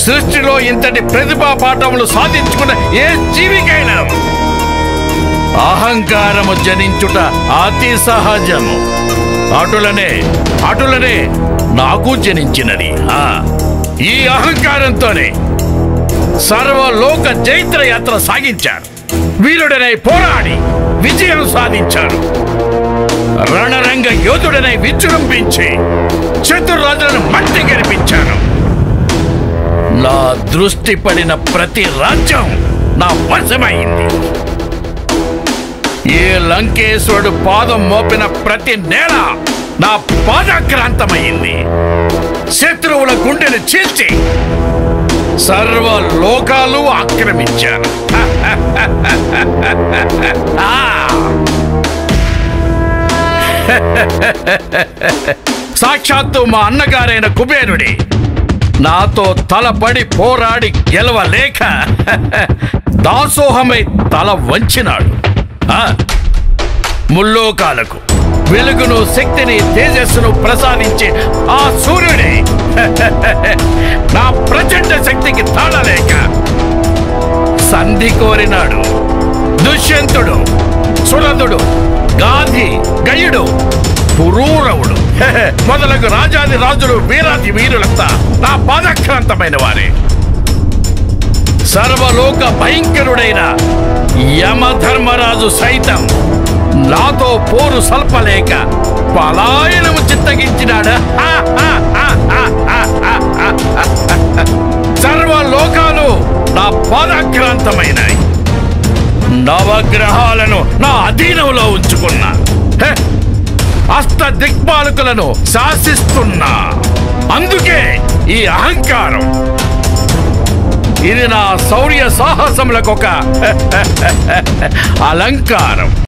సృష్టిలో ఇంతటి ప్రతిభా పాఠములు సాధించుకున్న ఏ జీవికైనా అహంకారము జనించుట అతి సహజము. అటులనే నాకు జనించినది. ఈ అహంకారంతోనే సర్వలోక జైత్ర యాత్ర సాగించారు. వీరుడనై పోరాడి విజయం సాధించారు. రణరంగ యోధుడనై విజృంభించి శత్రురాజులను మట్టి గెలిపించాను. నా దృష్టి పడిన ప్రతి రాజ్యం నా వశమైంది. ఏ లంకేశ్వరుడు పాదం మోపిన ప్రతి నేల నా పాదాక్రాంతమైంది. శత్రువుల గుండెను చీల్చి సర్వ లోకాలు ఆక్రమించాను. సాక్షాత్తు మా అన్నగారైన కుబేరుడి నాతో తలపడి పోరాడి గెలవలేక దాసోహమై తల వంచినాడు. ముల్లోకాలకు వెలుగును, శక్తిని, తేజస్సును ప్రసాదించి ఆ సూర్యుడే నా ప్రచండ శక్తికి తాళలేక సంధి కోరినాడు. దుష్యంతుడు, సురదుడు, గాధి, గయుడు, పురూరవుడు మొదలగు రాజాది రాజులు, వీరాది వీరులంతా నా పాదక్రాంతమైన వారే. సర్వలోక భయంకరుడైన యమధర్మరాజు సైతం నాతో పోరు సల్పలేక పలాయనము చిత్తగించినాడు. సర్వలోకాలు నా పాదాక్రాంతమైనాయి. నవగ్రహాలను నా అధీనంలో ఉంచుకున్నా. అష్ట దిక్పాలకులను శాసిస్తున్నా. అందుకే ఈ అహంకారం. ఇది నా శౌర్య సాహసములకు ఒక అలంకారం.